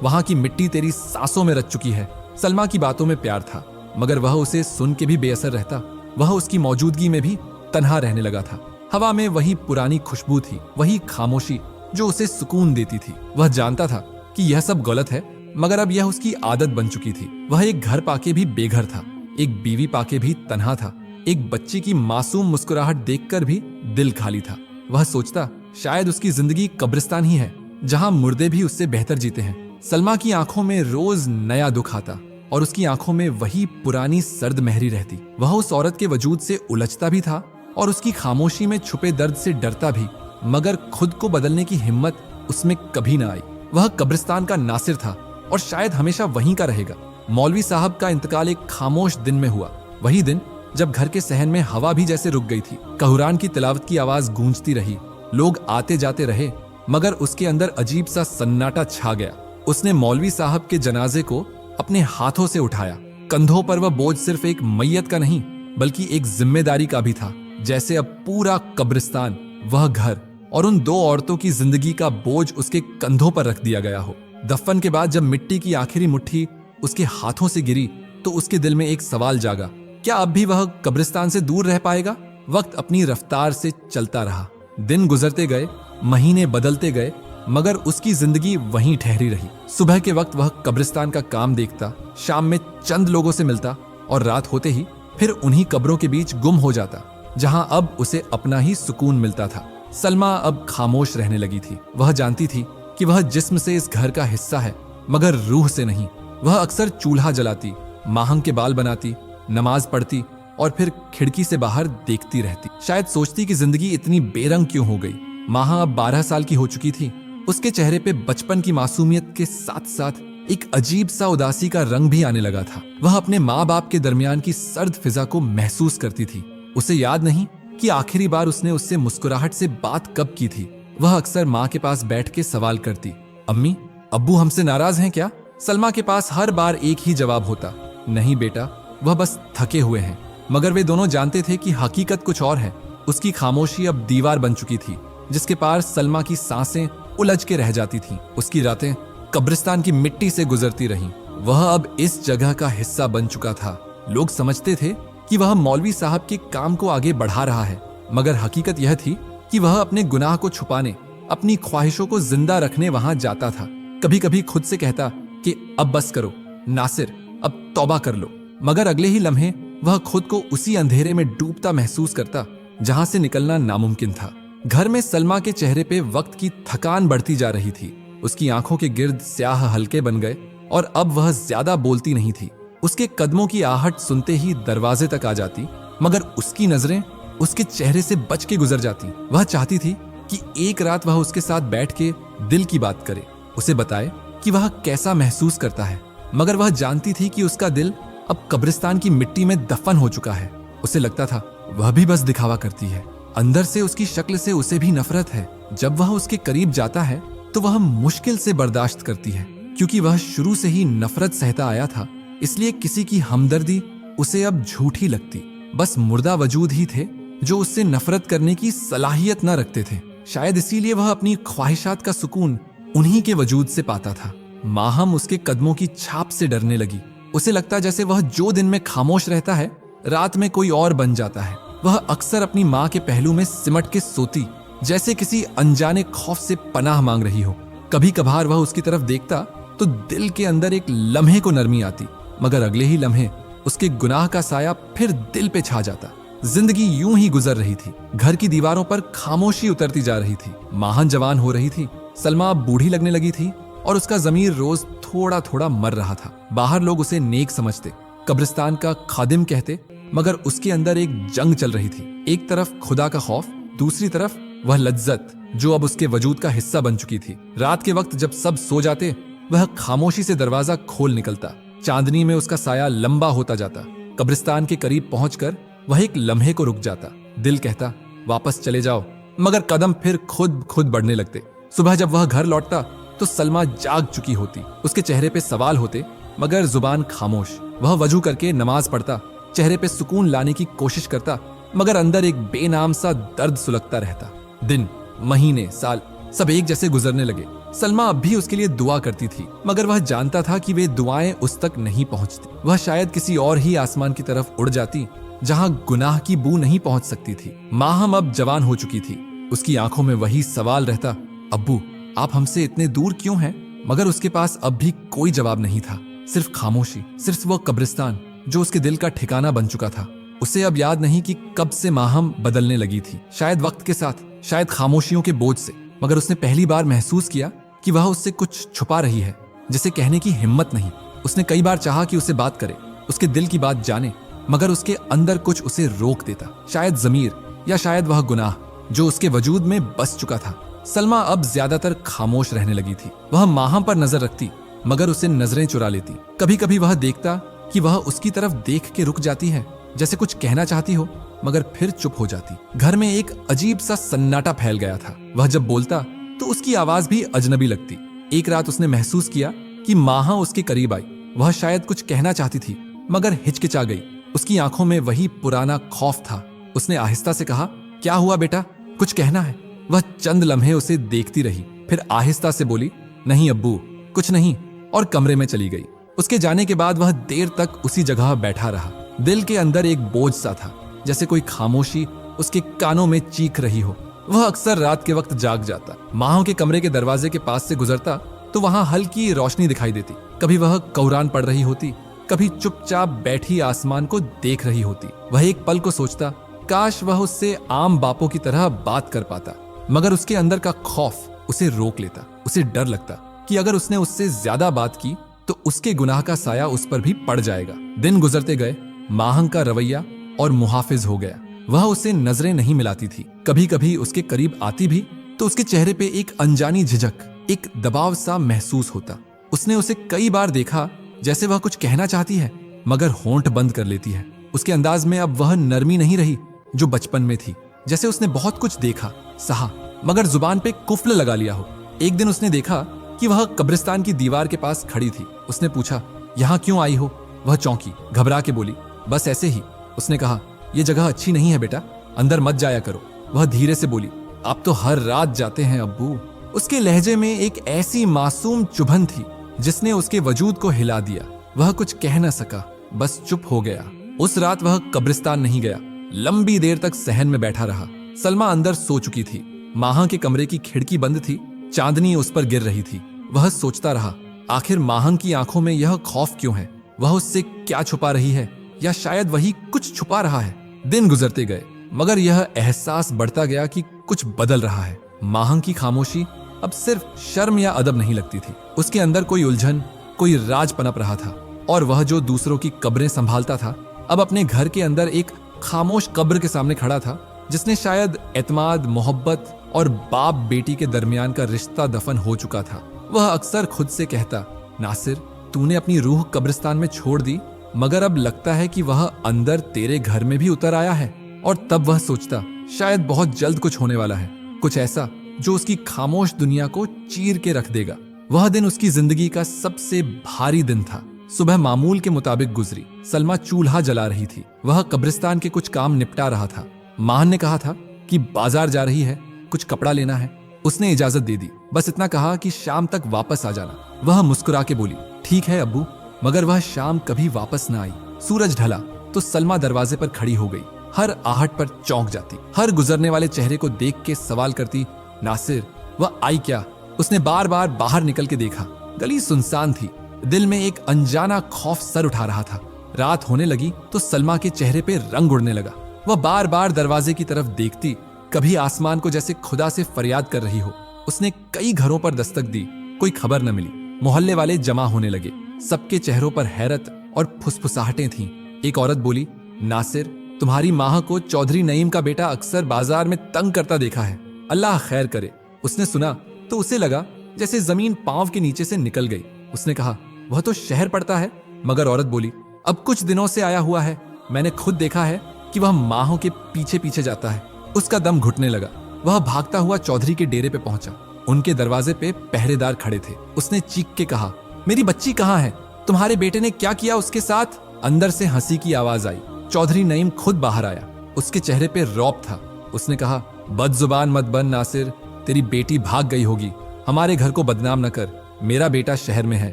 वहां की मिट्टी तेरी सांसों में रच चुकी है। सलमा की बातों में प्यार था, मगर वह उसे सुन के भी बेअसर रहता। वह उसकी मौजूदगी में भी तन्हा रहने लगा था। हवा में वही पुरानी खुशबू थी, वही खामोशी जो उसे सुकून देती थी। वह जानता था कि यह सब गलत है, मगर अब यह उसकी आदत बन चुकी थी। वह एक घर पाके भी बेघर था, एक बीवी पाके भी तन्हा था, एक बच्चे की मासूम मुस्कुराहट देखकर भी दिल खाली था। वह सोचता शायद उसकी जिंदगी कब्रिस्तान ही है, जहां मुर्दे भी उससे बेहतर जीते हैं। सलमा की आंखों में रोज नया दुख आता और उसकी आंखों में वही पुरानी सर्द मेहरी रहती। वह उस औरत के वजूद से उलझता भी था और उसकी खामोशी में छुपे दर्द से डरता भी, मगर खुद को बदलने की हिम्मत उसमें कभी ना आई। वह कब्रिस्तान का नासिर था और शायद हमेशा वहीं का रहेगा। मौलवी साहब का इंतकाल एक खामोश दिन में हुआ, वही दिन जब घर के सहन में हवा भी जैसे रुक गई थी। कुरान की तिलावत की आवाज गूंजती रही, लोग आते जाते रहे, मगर उसके अंदर अजीब सा सन्नाटा छा गया। उसने मौलवी साहब के जनाजे को अपने हाथों से उठाया। कंधों पर वह बोझ सिर्फ एक मैयत का नहीं, बल्कि एक जिम्मेदारी का भी था। जैसे अब पूरा कब्रिस्तान, वह घर और उन दो औरतों की जिंदगी का बोझ उसके कंधों पर रख दिया गया हो। दफन के बाद जब मिट्टी की आखिरी मुट्ठी उसके हाथों से गिरी, तो उसके दिल में एक सवाल जागा, क्या अब भी वह कब्रिस्तान से दूर रह पाएगा? वक्त अपनी रफ्तार से चलता रहा, दिन गुजरते गए, महीने बदलते गए, मगर उसकी जिंदगी वहीं ठहरी रही। सुबह के वक्त वह कब्रिस्तान का काम देखता, शाम में चंद लोगों से मिलता और रात होते ही फिर उन्हीं कब्रों के बीच गुम हो जाता, जहां अब उसे अपना ही सुकून मिलता था। सलमा अब खामोश रहने लगी थी। वह जानती थी कि वह जिस्म से इस घर का हिस्सा है, मगर रूह से नहीं। वह अक्सर चूल्हा जलाती, माहंग के बाल बनाती, नमाज पढ़ती और फिर खिड़की से बाहर देखती रहती। शायद सोचती कि जिंदगी इतनी बेरंग क्यों हो गई। माहा अब 12 साल की हो चुकी थी। उसके चेहरे पे बचपन की मासूमियत के साथ साथ एक अजीब सा उदासी का रंग भी आने लगा था। वह अपने माँ बाप के दरमियान की सर्द फिजा को महसूस करती थी। उसे याद नहीं कि आखिरी बार उसने उससे मुस्कुराहट से बात कब की थी। वह अक्सर माँ के पास बैठ के सवाल करती, अम्मी, अब्बू हमसे नाराज हैं क्या? सलमा के पास हर बार एक ही जवाब होता, नहीं बेटा, वह बस थके हुए हैं। मगर वे दोनों जानते थे कि हकीकत कुछ और है। उसकी खामोशी अब दीवार बन चुकी थी, जिसके पार सलमा की सांसें उलझ के रह जाती थीं। उसकी रातें कब्रिस्तान की मिट्टी से गुजरती रहीं। वह अब इस जगह का हिस्सा बन चुका था। लोग समझते थे कि वह मौलवी साहब के काम को आगे बढ़ा रहा है, मगर हकीकत यह थी कि वह अपने गुनाह को छुपाने, अपनी ख्वाहिशों को जिंदा रखने वहां जाता था। कभी कभी खुद से कहता कि अब बस करो नासिर, अब तौबा कर लो, मगर अगले ही लम्हे वह खुद को उसी अंधेरे में डूबता महसूस करता जहां से निकलना नामुमकिन था। घर में सलमा के चेहरे पे वक्त की थकान बढ़ती जा रही थी। उसकी आंखों के गिर्द स्याह हल्के बन गए और अब वह ज्यादा बोलती नहीं थी। उसके कदमों की आहट सुनते ही दरवाजे तक आ जाती, मगर उसकी नजरें उसके चेहरे से बच के गुजर जाती। वह चाहती थी कि एक रात वह उसके साथ बैठ के दिल की बात करे, उसे बताए कि वह कैसा महसूस करता है, मगर वह जानती थी कि उसका दिल अब कब्रिस्तान की मिट्टी में दफन हो चुका है। उसे लगता था वह भी बस दिखावा करती है। अंदर से उसकी शक्ल से उसे भी नफरत है। जब वह उसके करीब जाता है तो वह मुश्किल से बर्दाश्त करती है, क्योंकि वह शुरू से ही नफरत सहता आया था। इसलिए किसी की हमदर्दी उसे अब झूठी लगती। बस मुर्दा वजूद ही थे जो उससे नफरत करने की सलाहियत न रखते थे। शायद इसीलिए वह अपनी ख्वाहिशात का सुकून उन्हीं के वजूद से पाता था। माहम उसके कदमों की छाप से डरने लगी। उसे लगता जैसे वह जो दिन में खामोश रहता है, रात में कोई और बन जाता है। वह अक्सर अपनी माँ के पहलू में सिमट के सोती, जैसे किसी अनजाने खौफ से पनाह मांग रही हो। कभी कभार वह उसकी तरफ देखता तो दिल के अंदर एक लम्हे को नरमी आती, मगर अगले ही लम्हे उसके गुनाह का साया फिर दिल पे छा जाता। जिंदगी यूं ही गुजर रही थी। घर की दीवारों पर खामोशी उतरती जा रही थी। माहन जवान हो रही थी, सलमा बूढ़ी लगने लगी थी और उसका जमीर रोज थोड़ा थोड़ा मर रहा था। बाहर लोग उसे नेक समझते, कब्रिस्तान का खादिम कहते, मगर उसके अंदर एक जंग चल रही थी। एक तरफ खुदा का खौफ, दूसरी तरफ वह लज्जत जो अब उसके वजूद का हिस्सा बन चुकी थी। रात के वक्त जब सब सो जाते, वह खामोशी से दरवाजा खोल निकलता। चांदनी में उसका साया लंबा होता जाता। कब्रिस्तान के करीब पहुंचकर वह एक लम्हे को रुक जाता। दिल कहता वापस चले जाओ, मगर कदम फिर खुद बढ़ने लगते। सुबह जब वह घर लौटता तो सलमा जाग चुकी होती। उसके चेहरे पे सवाल होते, मगर जुबान खामोश। वह वजू करके नमाज पढ़ता, चेहरे पे सुकून लाने की कोशिश करता, मगर अंदर एक बेनाम सा दर्द सुलगता रहता। दिन महीने, साल सब एक जैसे गुजरने लगे। सलमा अब भी उसके लिए दुआ करती थी, मगर वह जानता था कि वे दुआएं उस तक नहीं पहुंचती। वह शायद किसी और ही आसमान की तरफ उड़ जाती, जहां गुनाह की बू नहीं पहुंच सकती थी। माहम अब जवान हो चुकी थी। उसकी आंखों में वही सवाल रहता, अब्बू आप हमसे इतने दूर क्यों हैं? मगर उसके पास अब भी कोई जवाब नहीं था, सिर्फ खामोशी, सिर्फ वो कब्रिस्तान जो उसके दिल का ठिकाना बन चुका था। उसे अब याद नहीं कि कब से माहम बदलने लगी थी, शायद वक्त के साथ, शायद खामोशियों के बोझ से। मगर उसने पहली बार महसूस किया कि वह उससे कुछ छुपा रही है, जिसे कहने की हिम्मत नहीं। उसने कई बार चाहा कि उसे बात करे, उसके दिल की बात जाने, मगर उसके अंदर कुछ उसे रोक देता। शायद ज़मीर या शायद वह गुनाह जो उसके वजूद में बस चुका था। सलमा अब ज्यादातर खामोश रहने लगी थी। वह माहम पर नजर रखती, मगर उसे नजरें चुरा लेती। कभी कभी वह देखता कि वह उसकी तरफ देख के रुक जाती है, जैसे कुछ कहना चाहती हो, मगर फिर चुप हो जाती। घर में एक अजीब सा सन्नाटा फैल गया था। वह जब बोलता तो उसकी आवाज भी अजनबी लगती। एक रात उसने महसूस किया कि माहा उसके करीब आई। वह शायद कुछ कहना चाहती थी, मगर हिचकिचा गई। उसकी आंखों में वही पुराना खौफ था। उसने आहिस्ता से कहा, क्या हुआ बेटा, कुछ कहना है? वह चंद लम्हे उसे देखती रही, फिर आहिस्ता से बोली, नहीं अब्बू, कुछ नहीं, और कमरे में चली गई। उसके जाने के बाद वह देर तक उसी जगह बैठा रहा। दिल के अंदर एक बोझ सा था, जैसे कोई खामोशी उसके कानों में चीख रही हो। वह अक्सर रात के वक्त जाग जाता, माहों के कमरे के दरवाजे के पास से गुजरता तो वहां हल्की रोशनी दिखाई देती। कभी वह कुरान पढ़ रही होती, कभी चुपचाप बैठी आसमान को देख रही होती। वह एक पल को सोचता, काश वह उससे आम बापों की तरह बात कर पाता, मगर उसके अंदर का खौफ उसे रोक लेता। उसे डर लगता कि अगर उसने उससे ज्यादा बात की तो उसके गुनाह का साया उस पर भी पड़ जाएगा। दिन गुजरते गए, माहंग का रवैया और मुहाफिज हो गया। वह उसे नजरें नहीं मिलाती थी। कभी कभी उसके करीब आती भी तो उसके चेहरे पे एक अनजानी झिझक, एक दबाव सा महसूस होता। उसने उसे कई बार देखा जैसे वह कुछ कहना चाहती है, मगर होंठ बंद कर लेती है। उसके अंदाज में अब वह नरमी नहीं रही जो बचपन में थी। जैसे उसने बहुत कुछ देखा, सहा, मगर जुबान पे कुफ्ल लगा लिया हो। एक दिन उसने देखा कि वह कब्रिस्तान की दीवार के पास खड़ी थी। उसने पूछा, यहाँ क्यों आई हो? वह चौंकी, घबरा के बोली, बस ऐसे ही। उसने कहा, यह जगह अच्छी नहीं है बेटा, अंदर मत जाया करो। वह धीरे से बोली, आप तो हर रात जाते हैं अब्बू। उसके लहजे में एक ऐसी मासूम चुभन थी जिसने उसके वजूद को हिला दिया। वह कुछ कह न सका, बस चुप हो गया। उस रात वह कब्रिस्तान नहीं गया। लंबी देर तक सहन में बैठा रहा। सलमा अंदर सो चुकी थी। माहा के कमरे की खिड़की बंद थी, चांदनी उस पर गिर रही थी। वह सोचता रहा, आखिर माहंग की आंखों में यह खौफ क्यों है? वह उससे क्या छुपा रही है, या शायद वही कुछ छुपा रहा है? दिन गुजरते गए, मगर यह एहसास बढ़ता गया कि कुछ बदल रहा है। माहंग की खामोशी अब सिर्फ शर्म या अदब नहीं लगती थी। उसके अंदर कोई उलझन, कोई राज पनप रहा था। और वह जो दूसरों की कब्रें संभालता था, अब अपने घर के अंदर एक खामोश कब्र के सामने खड़ा था, जिसने शायद एतमाद, मोहब्बत और बाप बेटी के दरमियान का रिश्ता दफन हो चुका था। वह अक्सर खुद से कहता, नासिर, तूने अपनी रूह कब्रिस्तान में छोड़ दी, मगर अब लगता है कि वह अंदर तेरे घर में भी उतर आया है। और तब वह सोचता, शायद बहुत जल्द कुछ होने वाला है, कुछ ऐसा जो उसकी खामोश दुनिया को चीर के रख देगा। वह दिन उसकी जिंदगी का सबसे भारी दिन था। सुबह मामूल के मुताबिक गुजरी। सलमा चूल्हा जला रही थी। वह कब्रिस्तान के कुछ काम निपटा रहा था। माहन ने कहा था कि बाजार जा रही है, कुछ कपड़ा लेना है। उसने इजाजत दे दी, बस इतना कहा कि शाम तक वापस आ जाना। वह मुस्कुरा के बोली, ठीक है अब्बू। मगर वह शाम कभी वापस न आई। सूरज ढला तो सलमा दरवाजे पर खड़ी हो गई। हर आहट पर चौंक जाती, हर गुजरने वाले चेहरे को देख के सवाल करती, नासिर, वह आई क्या? उसने बार बार बाहर निकल के देखा। गली सुनसान थी। दिल में एक अनजाना खौफ सर उठा रहा था। रात होने लगी तो सलमा के चेहरे पे रंग उड़ने लगा। वह बार बार दरवाजे की तरफ देखती, कभी आसमान को जैसे खुदा से फरियाद कर रही हो। उसने कई घरों पर दस्तक दी, कोई खबर न मिली। मोहल्ले वाले जमा होने लगे। सबके चेहरों पर हैरत और फुसफुसाहटें थीं। एक औरत बोली, नासिर, तुम्हारी माह को चौधरी नईम का बेटा अक्सर बाजार में तंग करता देखा है, अल्लाह खैर करे। उसने सुना तो उसे लगा जैसे जमीन पांव के नीचे से निकल गई। उसने कहा, वह तो शहर पड़ता है। मगर औरत बोली, अब कुछ दिनों से आया हुआ है, मैंने खुद देखा है कि वह माहों के पीछे पीछे जाता है। उसका दम घुटने लगा। वह भागता हुआ चौधरी के डेरे पे पहुंचा। उनके दरवाजे पे पहरेदार खड़े थे। उसने चीख के कहा, मेरी बच्ची कहाँ है? तुम्हारे बेटे ने क्या किया उसके साथ? अंदर से हंसी की आवाज आई। चौधरी नईम खुद बाहर आया। उसके चेहरे पे रौब था। उसने कहा, बदजुबान मत बन नासिर, तेरी बेटी भाग गई होगी, हमारे घर को बदनाम न कर, मेरा बेटा शहर में है।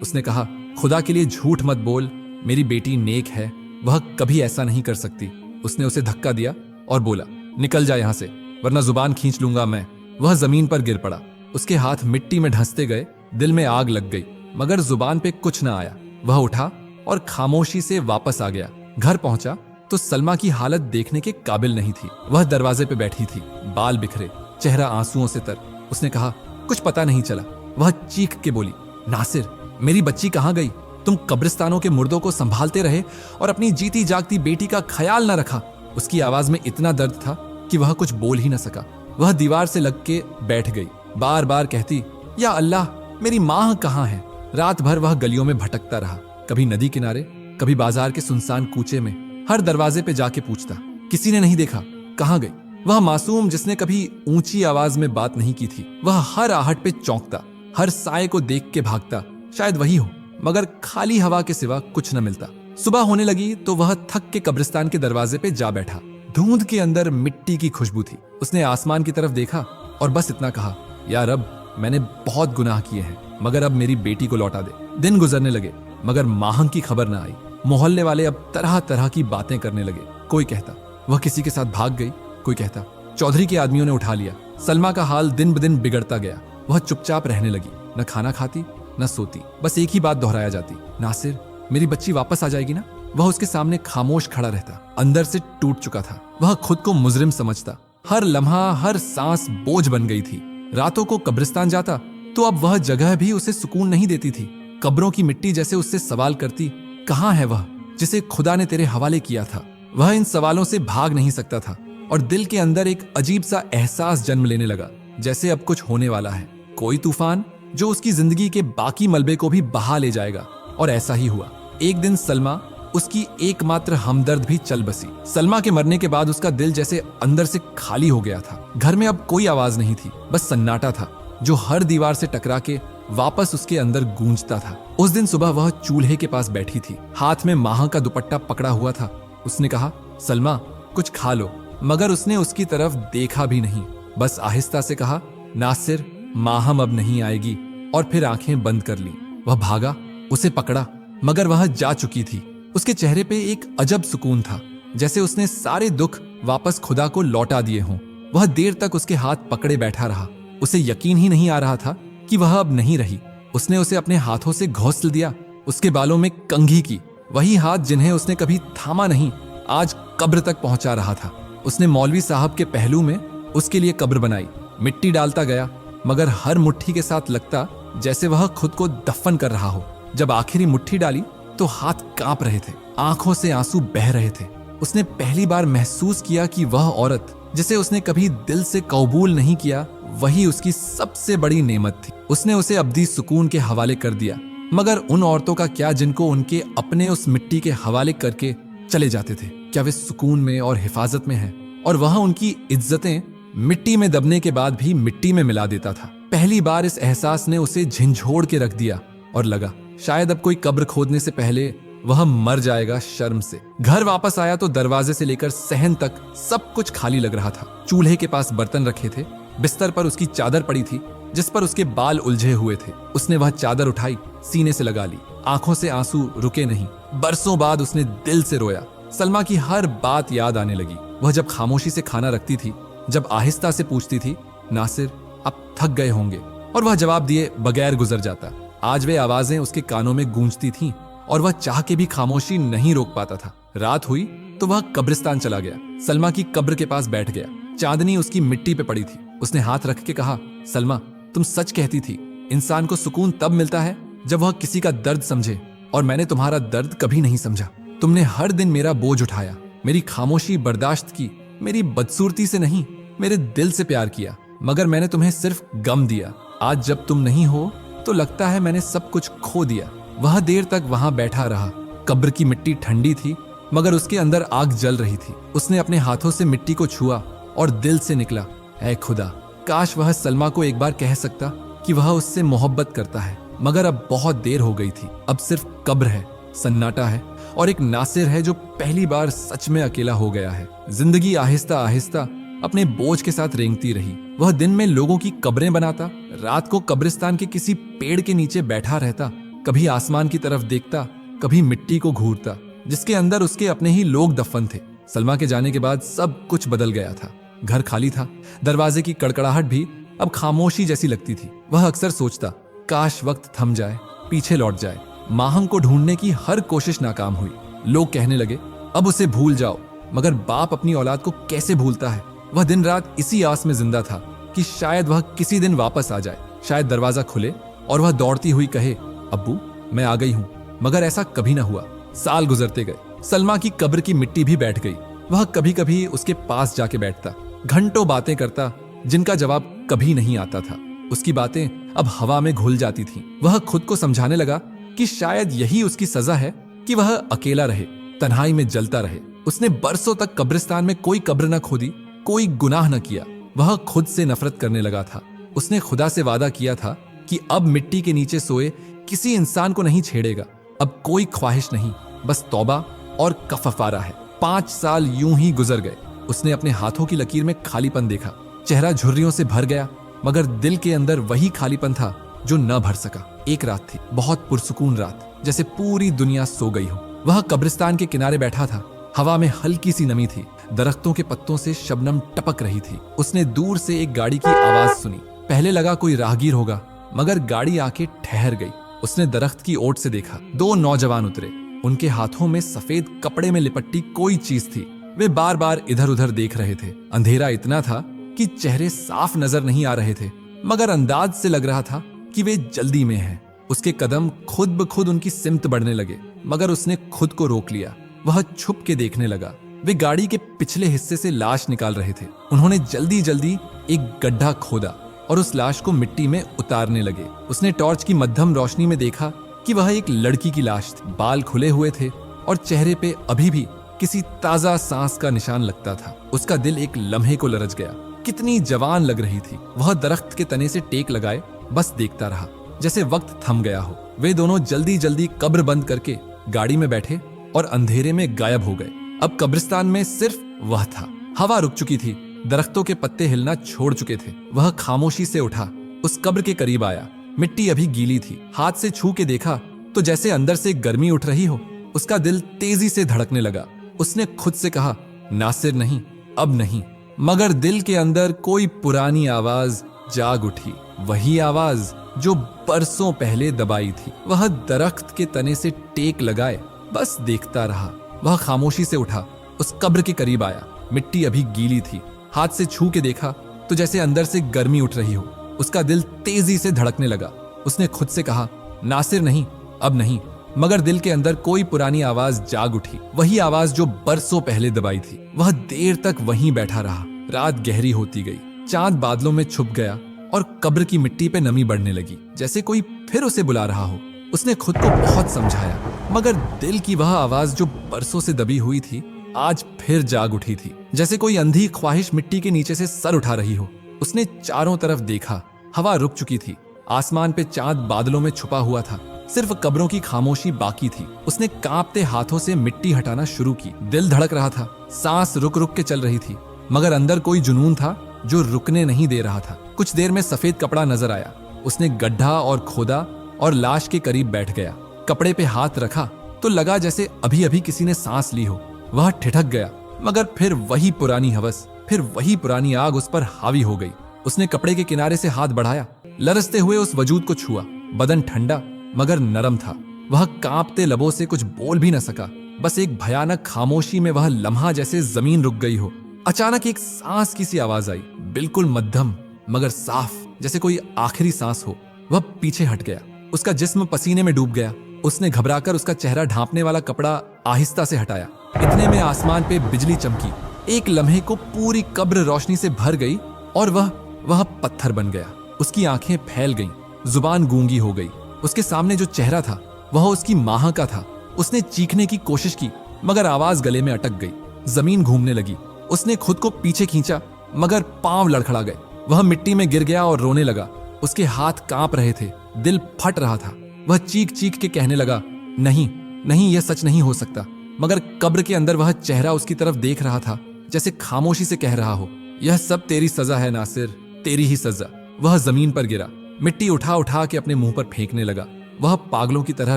उसने कहा, खुदा के लिए झूठ मत बोल, मेरी बेटी नेक है, वह कभी ऐसा नहीं कर सकती। उसने उसे धक्का दिया और बोला, निकल जा यहाँ से, वरना जुबान खींच लूंगा मैं। वह जमीन पर गिर पड़ा, उसके हाथ मिट्टी में ढंसते गए, दिल में आग लग गई, मगर जुबान पे कुछ न आया। वह उठा और खामोशी से वापस आ गया। घर पहुंचा तो सलमा की हालत देखने के काबिल नहीं थी। वह दरवाजे पे बैठी थी, बाल बिखरे, चेहरा आंसुओं से तर। उसने कहा, कुछ पता नहीं चला। वह चीख के बोली, नासिर, मेरी बच्ची कहाँ गई? तुम कब्रिस्तानों के मुर्दों को संभालते रहे और अपनी जीती जागती बेटी का ख्याल न रखा। उसकी आवाज में इतना दर्द था कि वह कुछ बोल ही न सका। वह दीवार से लग के बैठ गई, बार बार कहती, या अल्लाह, मेरी माँ कहाँ है? रात भर वह गलियों में भटकता रहा, कभी नदी किनारे, कभी बाजार के सुनसान कूचे में। हर दरवाजे पे जाके पूछता, किसी ने नहीं देखा, कहाँ गई? वह मासूम जिसने कभी ऊंची आवाज में बात नहीं की थी, वह हर आहट पे चौंकता, हर साए को देख के भागता, शायद वही हो, मगर खाली हवा के सिवा कुछ न मिलता। सुबह होने लगी तो वह थक के कब्रिस्तान के दरवाजे पे जा बैठा। धुंध के अंदर मिट्टी की खुशबू थी। उसने आसमान की तरफ देखा और बस इतना कहा, या रब, मैंने बहुत गुनाह किए हैं, मगर अब मेरी बेटी को लौटा दे। दिन गुजरने लगे, मगर माहंग की खबर न आई। मोहल्ले वाले अब तरह तरह की बातें करने लगे। कोई कहता वह किसी के साथ भाग गई, कोई कहता चौधरी के आदमियों ने उठा लिया। सलमा का हाल दिन ब दिन बिगड़ता गया। वह चुपचाप रहने लगी, न खाना खाती न सोती, बस एक ही बात दोहराया जाती, नासिर, मेरी बच्ची वापस आ जाएगी ना? वह उसके सामने खामोश खड़ा रहता, अंदर से टूट चुका था। वह खुद को मुजरिम समझता। हर लम्हा, हर सांस बोझ बन गई थी। रातों को कब्रिस्तान जाता तो अब वह जगह भी उसे सुकून नहीं देती थी। कब्रों की मिट्टी जैसे उससे सवाल करती, कहाँ है वह जिसे खुदा ने तेरे हवाले किया था? वह इन सवालों से भाग नहीं सकता था और दिल के अंदर एक अजीब सा एहसास जन्म लेने लगा, जैसे अब कुछ होने वाला है, कोई तूफान जो उसकी जिंदगी के बाकी मलबे को भी बहा ले जाएगा। और ऐसा ही हुआ। एक दिन सलमा, उसकी एकमात्र हमदर्द, भी चल बसी। सलमा के मरने के बाद उसका दिल जैसे अंदर से खाली हो गया था। घर में अब कोई आवाज नहीं थी, बस सन्नाटा था जो हर दीवार से टकरा के वापस उसके अंदर गूंजता था। उस दिन सुबह वह चूल्हे के पास बैठी थी, हाथ में माह का दुपट्टा पकड़ा हुआ था। उसने कहा, सलमा, कुछ खा लो, मगर उसने उसकी तरफ देखा भी नहीं। बस आहिस्ता से कहा, नासिर, माहम अब नहीं आएगी, और फिर आंखें बंद कर ली। वह भागा, उसे पकड़ा, मगर वह जा चुकी थी। उसके चेहरे पे एक अजब सुकून था, जैसे उसने सारे दुख वापस खुदा को लौटा दिए हों। वह देर तक उसके हाथ पकड़े बैठा रहा। उसे यकीन ही नहीं आ रहा था कि वह अब नहीं रही। उसने उसे अपने हाथों से घोंसल दिया, उसके बालों में कंघी की। वही हाथ जिन्हें उसने कभी थामा नहीं, आज कब्र तक पहुंचा रहा था। उसने मौलवी साहब के पहलू में उसके लिए कब्र बनाई, मिट्टी डालता गया, मगर हर मुट्ठी के साथ लगता जैसे वह खुद को दफन कर रहा हो। जब आखिरी मुट्ठी डाली तो हाथ कांप रहे थे, आंखों से आंसू बह रहे थे। उसने पहली बार महसूस किया कि वह औरत जिसे उसने कभी दिल से कबूल नहीं किया, वही उसकी सबसे बड़ी नेमत थी। उसने उसे अब्दी सुकून के हवाले कर दिया, मगर उन औरतों का क्या जिनको उनके अपने उस मिट्टी के हवाले करके चले जाते थे? क्या वे सुकून में और हिफाजत में हैं? और वह उनकी इज्जतें मिट्टी में दबने के बाद भी मिट्टी में मिला देता था। पहली बार इस एहसास ने उसे झंझोड़ के रख दिया और लगा शायद अब कोई कब्र खोदने से पहले वह मर जाएगा शर्म से। घर वापस आया तो दरवाजे से लेकर सहन तक सब कुछ खाली लग रहा था। चूल्हे के पास बर्तन रखे थे, बिस्तर पर उसकी चादर पड़ी थी जिस पर उसके बाल उलझे हुए थे। उसने वह चादर उठाई, सीने से लगा ली। आंखों से आंसू रुके नहीं। बरसों बाद उसने दिल से रोया। सलमा की हर बात याद आने लगी। वह जब खामोशी से खाना रखती थी, जब आहिस्ता से पूछती थी, नासिर, अब थक गए होंगे, और वह जवाब दिए बगैर गुजर जाता। आज वे आवाजें उसके कानों में गूंजती थीं और वह चाह के भी खामोशी नहीं रोक पाता था। रात हुई तो वह कब्रिस्तान चला गया। सलमा की कब्र के पास बैठ गया। चांदनी उसकी मिट्टी पे पड़ी थी। उसने हाथ रख के कहा, सलमा, तुम सच कहती थी, इंसान को सुकून तब मिलता है जब वह किसी का दर्द समझे, और मैंने तुम्हारा दर्द कभी नहीं समझा। तुमने हर दिन मेरा बोझ उठाया, मेरी खामोशी बर्दाश्त की, मेरी बदसूरती से नहीं, मेरे दिल से प्यार किया, मगर मैंने तुम्हें सिर्फ गम दिया। आज जब तुम नहीं हो तो लगता है मैंने सब कुछ खो दिया। वह देर तक वहां बैठा रहा। कब्र की मिट्टी ठंडी थी, मगर उसके अंदर आग जल रही थी। उसने अपने हाथों से मिट्टी को छुआ और दिल से निकला, ऐ खुदा, काश वह सलमा को एक बार कह सकता कि वह उससे मोहब्बत करता है, मगर अब बहुत देर हो गई थी। अब सिर्फ कब्र है, सन्नाटा है, और एक नासिर है जो पहली बार सच में अकेला हो गया है। जिंदगी आहिस्ता आहिस्ता अपने बोझ के साथ रेंगती रही। वह दिन में लोगों की कब्रें बनाता, रात को कब्रिस्तान के किसी पेड़ के नीचे बैठा रहता, कभी आसमान की तरफ देखता, कभी मिट्टी को घूरता जिसके अंदर उसके अपने ही लोग दफन थे। सलमा के जाने के बाद सब कुछ बदल गया था। घर खाली था, दरवाजे की कड़कड़ाहट भी अब खामोशी जैसी लगती थी। वह अक्सर सोचता, काश वक्त थम जाए, पीछे लौट जाए। माहंग को ढूंढने की हर कोशिश नाकाम हुई। लोग कहने लगे, अब उसे भूल जाओ, मगर बाप अपनी औलाद को कैसे भूलता है। वह दिन रात इसी आस में जिंदा था कि शायद वह किसी दिन वापस आ जाए, शायद दरवाजा खुले और वह दौड़ती हुई कहे, अब्बू मैं आ गई हूं। मगर ऐसा कभी न हुआ। साल गुजरते गए, सलमा की कब्र की मिट्टी भी बैठ गई। वह कभी कभी उसके पास जाके बैठता, घंटों बातें करता जिनका जवाब कभी नहीं आता था। उसकी बातें अब हवा में घुल जाती थीं। वह खुद को समझाने लगा कि शायद यही उसकी सजा है कि वह अकेला रहे, तन्हाई में जलता रहे। उसने बरसों तक कब्रिस्तान में कोई कब्र न खोदी, कोई गुनाह न किया। वह खुद से नफरत करने लगा था। उसने खुदा से वादा किया था कि अब मिट्टी के नीचे सोए किसी इंसान को नहीं छेड़ेगा। अब कोई ख्वाहिश नहीं, बस तौबा और कफारा है। 5 साल यूं ही गुजर गए। उसने अपने हाथों की लकीर में खालीपन देखा। चेहरा झुर्रियों से भर गया, मगर दिल के अंदर वही खालीपन था जो न भर सका। एक रात थी, बहुत पुरसुकून रात, जैसे पूरी दुनिया सो गई हो। वह कब्रिस्तान के किनारे बैठा था। हवा में हल्की सी नमी थी, दरख्तों के पत्तों से शबनम टपक रही थी। उसने दूर से एक गाड़ी की आवाज सुनी। पहले लगा कोई राहगीर होगा, मगर गाड़ी आके ठहर गई। उसने दरख्त की ओट से देखा, 2 नौजवान उतरे। उनके हाथों में सफेद कपड़े में लिपटी कोई चीज थी। वे बार बार इधर उधर देख रहे थे। अंधेरा इतना था कि चेहरे साफ नजर नहीं आ रहे थे, मगर अंदाज से लग रहा था कि वे जल्दी में हैं। उसके कदम खुद ब खुद उनकी सिमत बढ़ने लगे, मगर उसने खुद को रोक लिया। वह छुप के देखने लगा। वे गाड़ी के पिछले हिस्से से लाश निकाल रहे थे। उन्होंने जल्दी जल्दी एक गड्ढा खोदा और उस लाश को मिट्टी में उतारने लगे। उसने टॉर्च की मध्यम रोशनी में देखा कि वह एक लड़की की लाश थी। बाल खुले हुए थे और चेहरे पे अभी भी किसी ताजा सांस का निशान लगता था। उसका दिल एक लम्हे को लरज गया। कितनी जवान लग रही थी। वह दरख्त के तने से टेक लगाए बस देखता रहा, जैसे वक्त थम गया हो। वे दोनों जल्दी जल्दी कब्र बंद करके गाड़ी में बैठे और अंधेरे में गायब हो गए। अब कब्रिस्तान में सिर्फ वह था। हवा रुक चुकी थी, दरख्तों के पत्ते हिलना छोड़ चुके थे। वह खामोशी से उठा, उस कब्र के करीब आया। मिट्टी अभी गीली थी। हाथ से छू के देखा तो जैसे अंदर से गर्मी उठ रही हो। उसका दिल तेजी से धड़कने लगा। उसने खुद से कहा, नासिर नहीं, अब नहीं। मगर दिल के अंदर कोई पुरानी आवाज जाग उठी, वही आवाज जो बरसों पहले दबाई थी। वह दरख्त के तने से टेक लगाए बस देखता रहा। वह खामोशी से उठा, उस कब्र के करीब आया। मिट्टी अभी गीली थी। हाथ से छू के देखा तो जैसे अंदर से गर्मी उठ रही हो। उसका दिल तेजी से धड़कने लगा। उसने खुद से कहा, नासिर नहीं, अब नहीं। मगर दिल के अंदर कोई पुरानी आवाज जाग उठी, वही आवाज जो बरसों पहले दबाई थी। वह देर तक वहीं बैठा रहा। रात गहरी होती गई। चांद बादलों में छुप गया और कब्र की मिट्टी पे नमी बढ़ने लगी, जैसे कोई फिर उसे बुला रहा हो। उसने खुद को बहुत समझाया, मगर दिल की वह आवाज जो बरसों से दबी हुई थी आज फिर जाग उठी थी, जैसे कोई अंधी ख्वाहिश मिट्टी के नीचे से सर उठा रही हो। उसने चारों तरफ देखा। हवा रुक चुकी थी। आसमान पे चांद बादलों में छुपा हुआ था। सिर्फ कब्रों की खामोशी बाकी थी। उसने कांपते हाथों से मिट्टी हटाना शुरू की। दिल धड़क रहा था, सांस रुक रुक के चल रही थी, मगर अंदर कोई जुनून था जो रुकने नहीं दे रहा था। कुछ देर में सफेद कपड़ा नजर आया। उसने गड्ढा और खोदा और लाश के करीब बैठ गया। कपड़े पे हाथ रखा तो लगा जैसे अभी अभी किसी ने सांस ली हो। वह ठिठक गया, मगर फिर वही पुरानी हवस, फिर वही पुरानी आग उस पर हावी हो गई। उसने कपड़े के किनारे से हाथ बढ़ाया, लरसते हुए उस वजूद को छुआ। बदन ठंडा मगर नरम था। वह कांपते लबों से कुछ बोल भी न सका। बस एक भयानक खामोशी में वह लम्हा जैसे जमीन रुक गई हो। अचानक एक सांस की सी आवाज आई, बिल्कुल मध्यम मगर साफ, जैसे कोई आखिरी सांस हो। वह पीछे हट गया। उसका जिस्म पसीने में डूब गया। उसने घबराकर उसका चेहरा ढांपने वाला कपड़ा आहिस्ता से हटाया। इतने में आसमान पे बिजली चमकी। एक लम्हे को पूरी कब्र रोशनी से भर गई और वह पत्थर बन गया। उसकी आंखें फैल गईं, जुबान गूंगी हो गई। उसके सामने जो चेहरा था वह उसकी मां का था। उसने चीखने की कोशिश की, मगर आवाज गले में अटक गई। जमीन घूमने लगी। उसने खुद को पीछे खींचा, मगर पांव लड़खड़ा गए। वह मिट्टी में गिर गया और रोने लगा। उसके हाथ कांप रहे थे, दिल फट रहा था। वह चीख चीख के कहने लगा, नहीं नहीं, यह सच नहीं हो सकता। मगर कब्र के अंदर वह चेहरा उसकी तरफ देख रहा था, जैसे खामोशी से कह रहा हो, यह सब तेरी सजा है नासिर, तेरी ही सजा। वह जमीन पर गिरा, मिट्टी उठा उठा के अपने मुंह पर फेंकने लगा। वह पागलों की तरह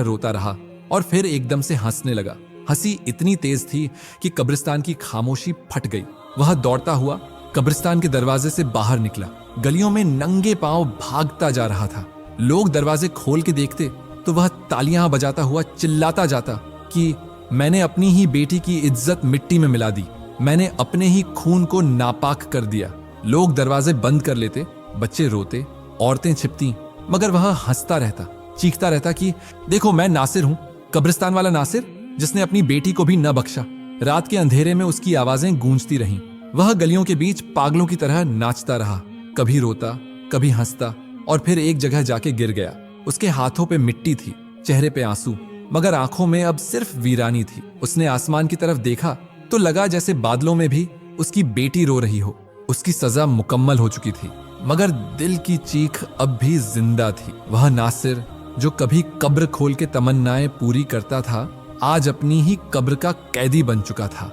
रोता रहा और फिर एकदम से हंसने लगा। हंसी इतनी तेज थी कि कब्रिस्तान की खामोशी फट गई। वह दौड़ता हुआ कब्रिस्तान के दरवाजे से बाहर निकला। गलियों में नंगे पांव भागता जा रहा था। लोग दरवाजे खोल के देखते तो वह तालियां बजाता हुआ चिल्लाता जाता कि मैंने अपनी ही बेटी की इज्जत मिट्टी में मिला दी, मैंने अपने ही खून को नापाक कर दिया। लोग दरवाजे बंद कर लेते, बच्चे रोते, औरतें छिपती, मगर वह हंसता रहता, चीखता रहता कि देखो मैं नासिर हूं, कब्रिस्तान वाला नासिर, जिसने अपनी बेटी को भी न बख्शा। रात के अंधेरे में उसकी आवाजें गूंजती रहीं। वह गलियों के बीच पागलों की तरह नाचता रहा, कभी रोता, कभी हंसता, और फिर एक जगह जाके गिर गया। उसके हाथों पे मिट्टी थी, चेहरे पे आंसू, मगर आंखों में अब सिर्फ वीरानी थी। उसने आसमान की तरफ देखा तो लगा जैसे बादलों में भी उसकी बेटी रो रही हो। उसकी सजा मुकम्मल हो चुकी थी, मगर दिल की चीख अब भी जिंदा थी। वह नासिर जो कभी कब्र खोल के तमन्नाएं पूरी करता था, आज अपनी ही कब्र का कैदी बन चुका था।